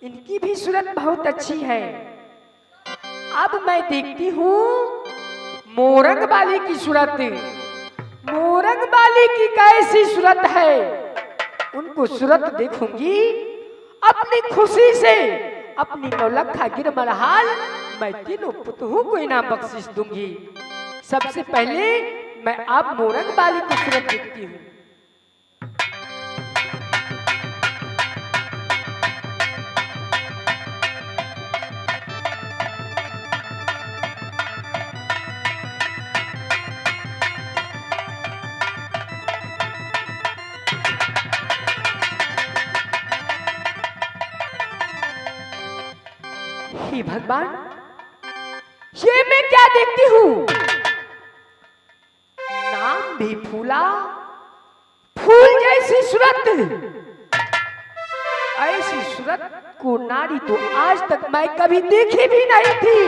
इनकी भी सूरत बहुत अच्छी है। अब मैं देखती हूँ मोरंग वाली की सूरत। मोरंग वाली की कैसी सूरत है, उनको सूरत देखूंगी अपनी खुशी से। अपनी नौलखा गिरमरहाल मैं तीनों पुतों को इनाम बख्शिश दूंगी। सबसे पहले मैं आप मोरंग वाली की सूरत देखती हूँ। हे भगवान, ये मैं क्या देखती हूँ? नाम भी फूला, फूल जैसी सूरत। ऐसी सूरत को नारी तो आज तक मैं कभी देखी भी नहीं थी।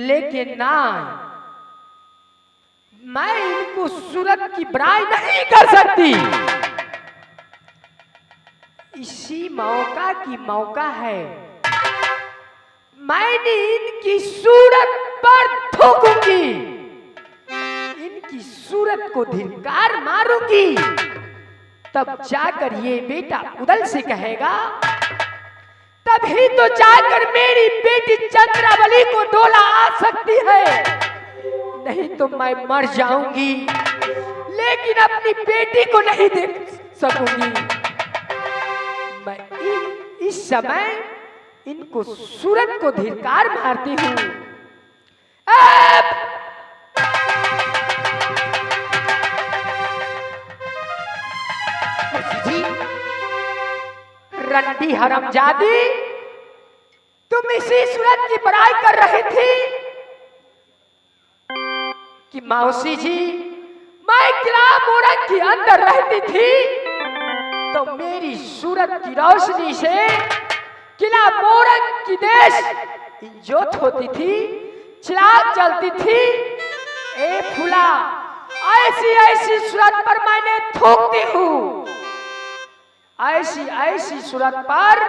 लेकिन ना, मैं इनको सूरत की बड़ाई नहीं कर सकती। इसी मौका की मौका है, मैंने इनकी सूरत पर थूकूंगी, इनकी सूरत को धिक्कार मारूंगी। तब जाकर ये बेटा उदल से कहेगा, तभी तो जाकर मेरी बेटी चंद्रावली को डोला आ सकती है। नहीं तो मैं मर जाऊंगी, लेकिन अपनी बेटी को नहीं देख सकूंगी। मैं इस समय इनको सूरत को धिक्कार मारती हूँ। रंडी हरामजादी, तुम इसी सूरत की बड़ाई कर रही थी कि मौसी जी, मैं किला मोरंग के अंदर रहती थी तो मेरी सूरत की रोशनी से किला मोरंग की देश इंजोत होती थी, चिराग जलती थी। ए फूला, ऐसी ऐसी सूरत पर मैंने थूकती हूँ, ऐसी ऐसी सूरत पर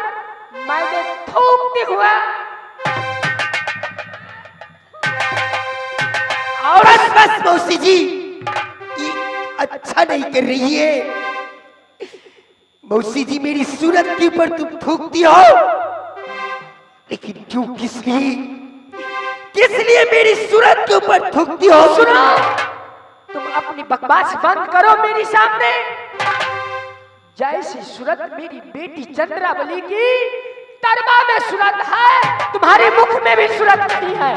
मैंने थूकती हुआ। और बस मौसी जी, ये अच्छा नहीं कर रही है। मौसी जी, मेरी सूरत के ऊपर तुम थूकती हो, लेकिन क्यों, किस लिए मेरी सूरत के ऊपर थूकती हो? सुनो, तुम अपनी बकवास बंद करो मेरे सामने। जैसी सूरत मेरी बेटी चंद्रावली की तरबा में सूरत है, तुम्हारे मुख में भी सूरत नहीं है।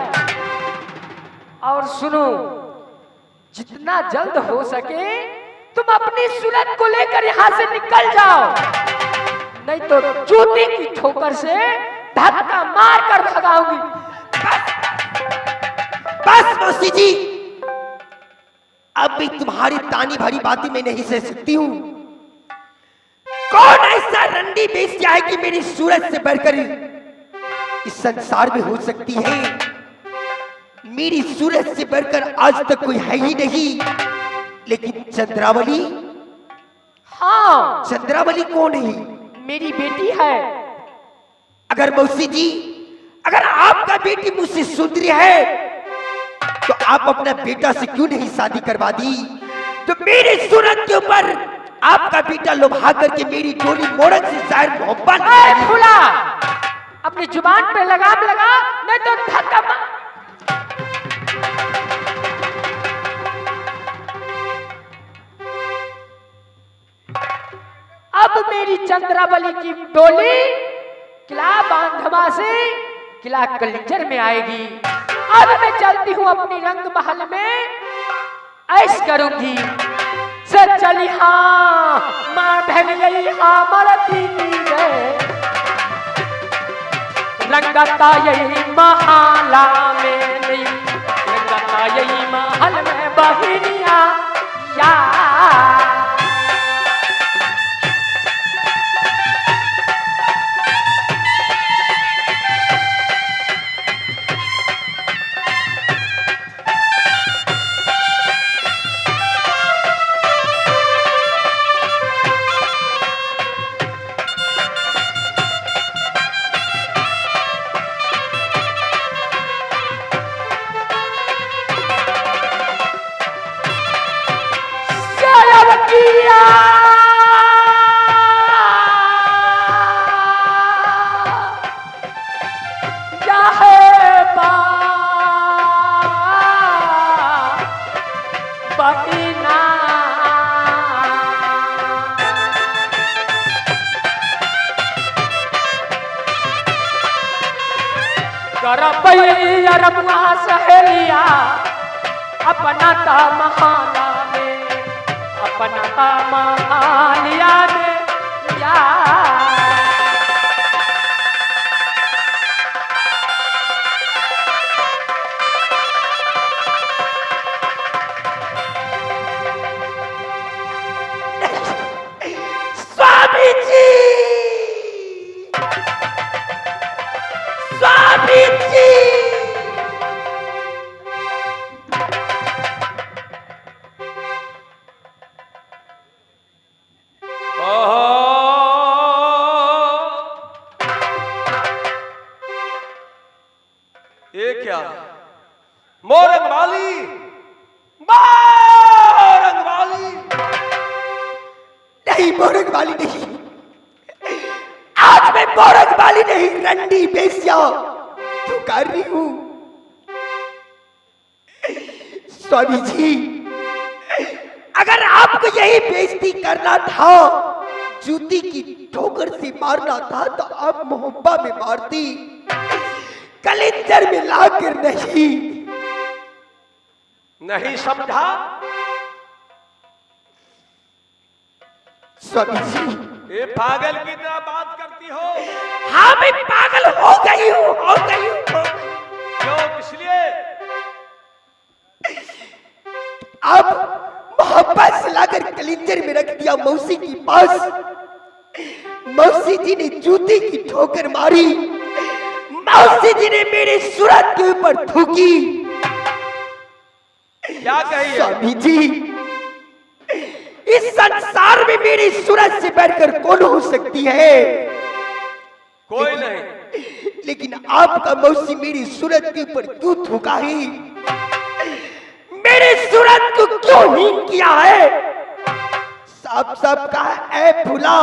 और सुनो, जितना जल्द हो सके तुम अपनी सूरत को लेकर यहाँ से निकल जाओ, नहीं तो जूती की ठोकर से धक्का मार कर भगाऊंगी। बस मौसी जी, अब भी तुम्हारी तानी भरी बातें मैं नहीं सह सकती हूँ। कौन ऐसा रंडी बेस्या है कि मेरी सूरत से बढ़कर इस संसार में हो सकती है? मेरी सूरत से बढ़कर आज तक कोई है ही नहीं। लेकिन चंद्रावली, हाँ, चंद्रावली कौन है? मेरी बेटी है। अगर मौसी जी, अगर आपका बेटी मुझसे सुंदरी है तो आप अपना बेटा से क्यों नहीं शादी करवा दी? तो मेरी सूरत के ऊपर आपका बेटा लुभा करके मेरी डोली मोरंग से शायद मोहब्बत। फूला, अपनी जुबान पे लगाम लगा, नहीं तो धक्का मार। अब मेरी चंद्रावली की डोली किला बांधवा से किला कलिंजर में आएगी। अब मैं चलती हूँ अपनी रंग महल में, ऐश करूंगी। सर चली हाँ, मां बहन गई हाँ, मरती गए रंगता यही महाला में नहीं, रंगता यही महल में बहिनिया या। करपैया रमुआ सहेलिया अपना ता महाना में, अपना ता महालिया में या स्वामी जी, स्वामी जी, ये क्या? मोरंग वाली, मोरंग वाली। नहीं मोरंग वाली नहीं, आज मैं मोरंग वाली नहीं रंडी बेसिया पुकार रही हूं। स्वामी जी, अगर आपको यही बेइज्जती करना था, जूती की ठोकर से मारना था, तो आप मोहब्बा में मारती, कलिंदर में लाकर नहीं। नहीं समझा? स्वामी जी, ये पागल की तरह बात करती हो? हाँ मैं पागल हो गई हूँ, हो गई हूँ। क्यों, किस लिए? अब मोहब्बत से लाकर कलिंदर में रख दिया मौसी के पास। मौसी जी ने जूती की ठोकर मारी, मौसी जी ने मेरी सूरत के ऊपर थूकी। क्या कही? स्वामी जी, इस संसार में मेरी सूरत से बढ़कर कौन हो सकती है? कोई नहीं। लेकिन आपका मौसी मेरी सूरत के ऊपर क्यों थूका है? मेरी सूरत को क्यों हीन किया है? साफ साफ कहा, ऐ भुला,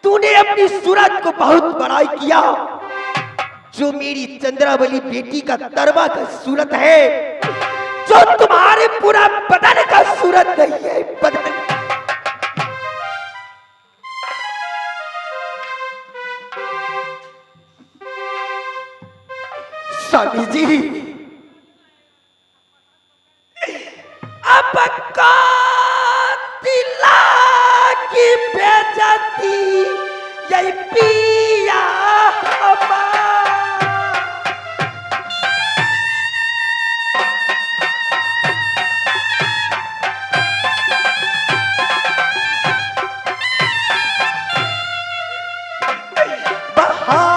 तूने अपनी सूरत को बहुत बड़ाई किया। जो मेरी चंद्रावली बेटी का तरवा का सूरत है, जो तुम्हारे पूरा बदन का सूरत नहीं है। बदन स्वामी जी, अब कातिला की बेइज्जती यही पिया हमारा।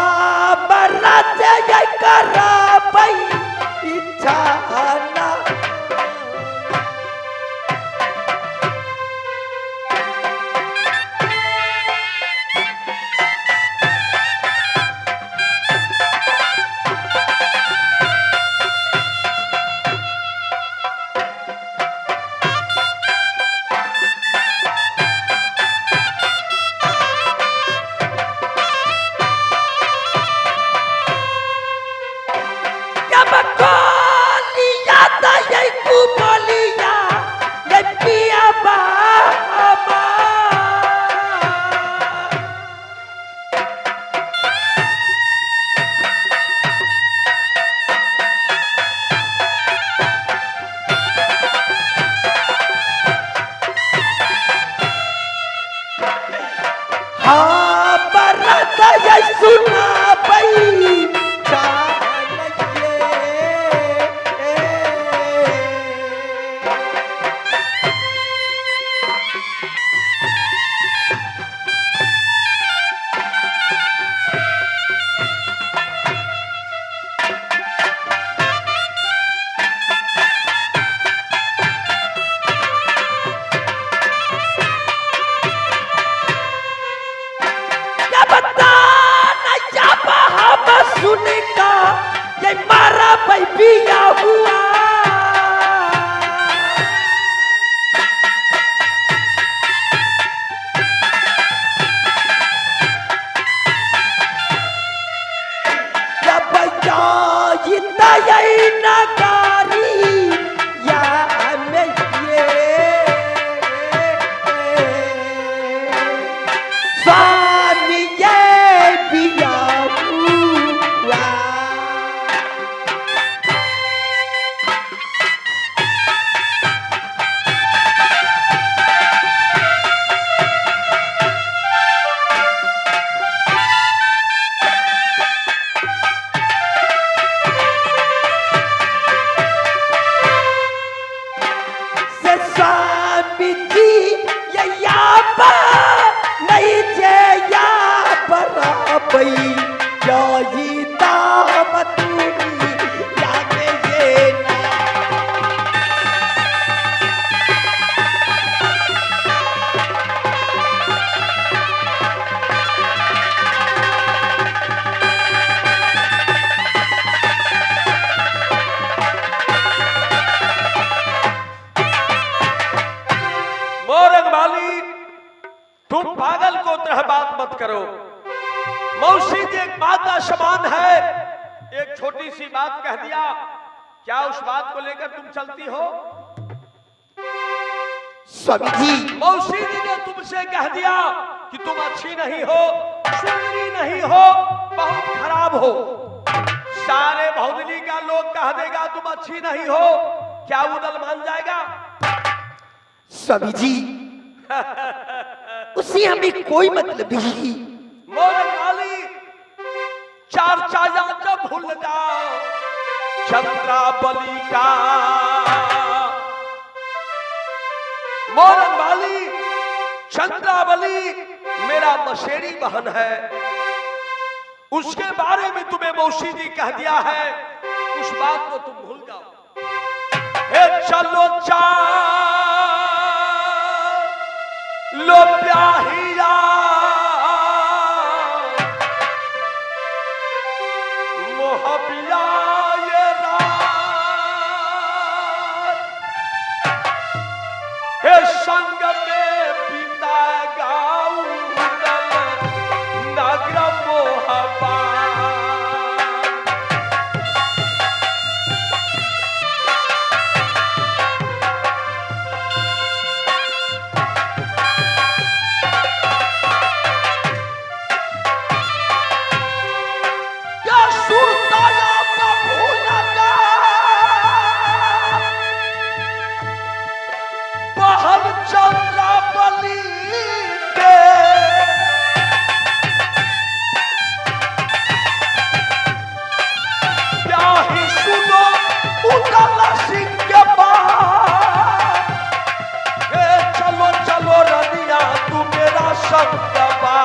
महाभारत जय करा भाई इच्छा ना। हाँ बरत ये सुना भाई कोई जाईता मतूनी याके ये ना। मोरंग वाली, तुम पागल को तरह बात मत करो। मौसी जी एक माता समान है, एक छोटी सी बात कह दिया, क्या उस बात को लेकर तुम चलती हो? स्वामी जी, मौसी जी ने तुमसे कह दिया कि तुम अच्छी नहीं हो, सुंदरी नहीं हो, बहुत खराब हो। सारे भौदली का लोग कह देगा तुम अच्छी नहीं हो, क्या उदल मान जाएगा? स्वामी जी, उसे हमें कोई मतलब नहीं। मोरंग वाली, चार चाया जब भूल जाओ चंद्रावली का। मोरंग वाली, चंद्रावली मेरा मशेरी बहन है, उसके बारे में तुम्हें मौसी जी कह दिया है, उस बात को तुम भूल जाओ। हे चलो लो प्याहिया मोहबिया ये रात, हे संग में पिता गाऊ नगर मोहबा। चंद्रावली के क्या ही सुनो उदल सिंह के बात। चलो चलो रनिया तू मेरा संग बा।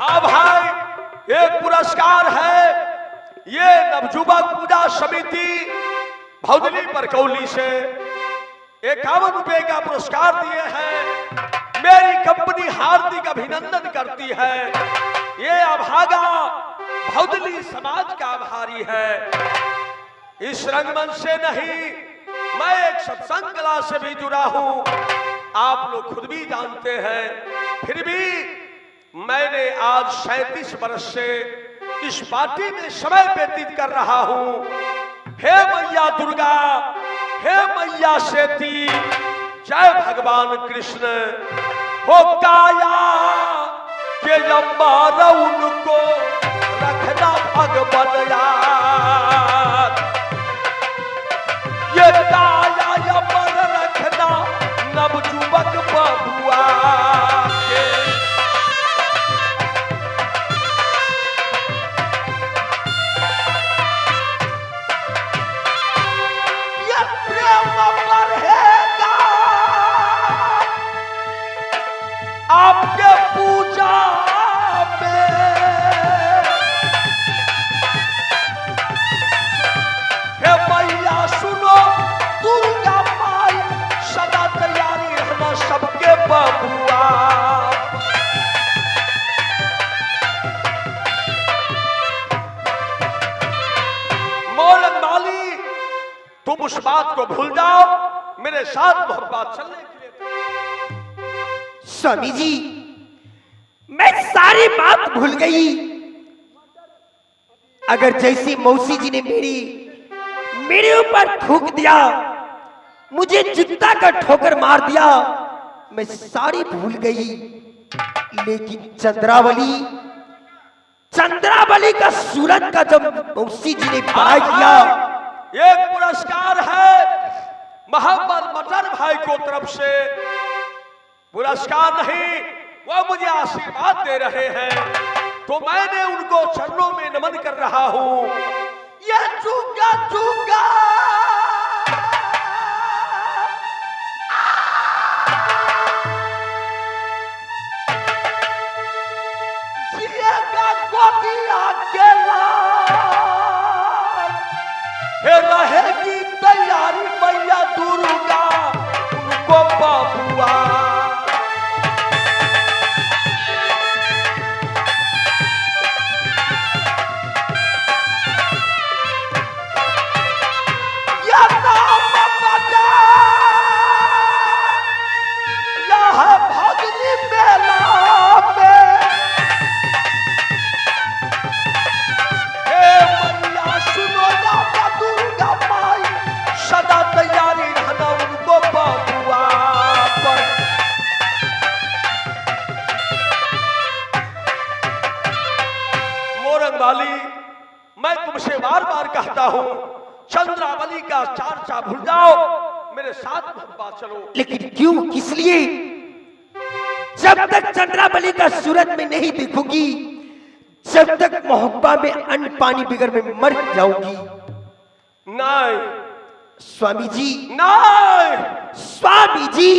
हाँ भाई, एक पुरस्कार है, ये नवजुवक पूजा समिति भौदली परकौली से 51 रुपए का पुरस्कार दिए हैं। मेरी कंपनी हार्दिक अभिनंदन करती है। ये अभागा भौदली समाज का आभारी है। इस रंगमंच से नहीं, मैं एक सत्संग कला से भी जुड़ा हूं, आप लोग खुद भी जानते हैं। फिर भी मैंने आज 37 वर्ष से इस पार्टी में समय व्यतीत कर रहा हूं। हे मैया दुर्गा, हे मैया सेती, जय भगवान कृष्ण। हो काया के लंबा उनको रखना भगवान याद। ये काया यमन रखना नवजुवक बबुआ के। आपके पूजा में हे मैया सुनो दुर्गा माई, सदा तैयारी रहना सबके बबुआ। मोरंग वाली, तुम उस बात को भूल जाओ, मेरे साथ बहुत बात चलने के लिए। स्वामी जी, मैं सारी बात भूल गई। अगर जैसी मौसी जी ने मेरे ऊपर थूक दिया, मुझे जूता का ठोकर मार दिया, मैं सारी भूल गई। लेकिन चंद्रावली का सूरत का जब मौसी जी ने बड़ा किया, एक पुरस्कार है मोहम्मद मटर भाई को तरफ से। पुरस्कार नहीं, वो मुझे आशीर्वाद दे रहे हैं। तो मैंने उनको चरणों में नमन कर रहा हूं। ये चूका चूका जिएगा गोदिया अकेला, हे रहेगी तैयारी मैया दुर्गा उनको बबुआ। मैं तुमसे बार बार कहता हूं, चंद्रावली का चर्चा भूल जाओ, मेरे साथ बात चलो। लेकिन क्यों, किस लिए? जब तक चंद्रावली का सूरत में नहीं देखूंगी, जब तक मोहब्बत में अन्न पानी बिगर में मर जाऊंगी। नहीं स्वामी जी, नहीं स्वामी जी,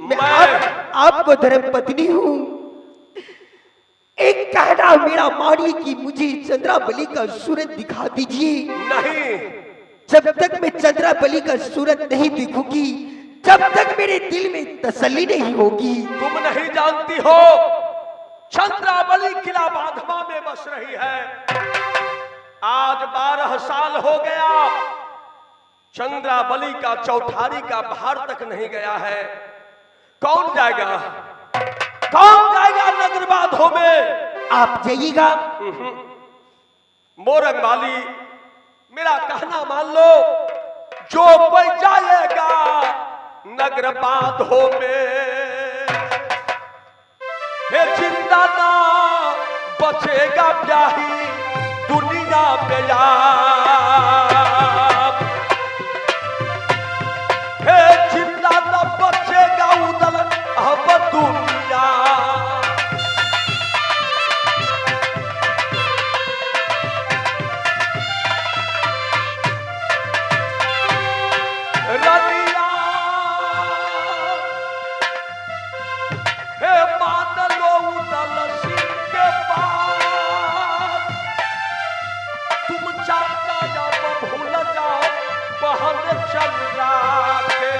मैं आपको धर्म पत्नी हूं। एक कहना मेरा मानिए कि मुझे चंद्रावली का सूरत दिखा दीजिए। नहीं, जब तक मैं चंद्रावली का सूरत नहीं देखूंगी, जब तक मेरे दिल में तसल्ली नहीं होगी। तुम नहीं जानती हो, चंद्रावली किला बांधवा में बस रही है। आज 12 साल हो गया, चंद्रावली का चौठारी का भार तक नहीं गया है। कौन जाएगा, कौन जाएगा नगर बांधो में? आप जाइएगा। मोरंग वाली, मेरा कहना मान लो, जो कोई जाएगा नगर बांधो में, हे जिंदा ना बचेगा ब्याही दुनिया में यार। हे जिंदा ना बचेगा उधर अब दुनिया। रनिया हे मान लो उदल सिंह के पास, तुम चाचा जब भूल जाओ बहन चंद्रा के।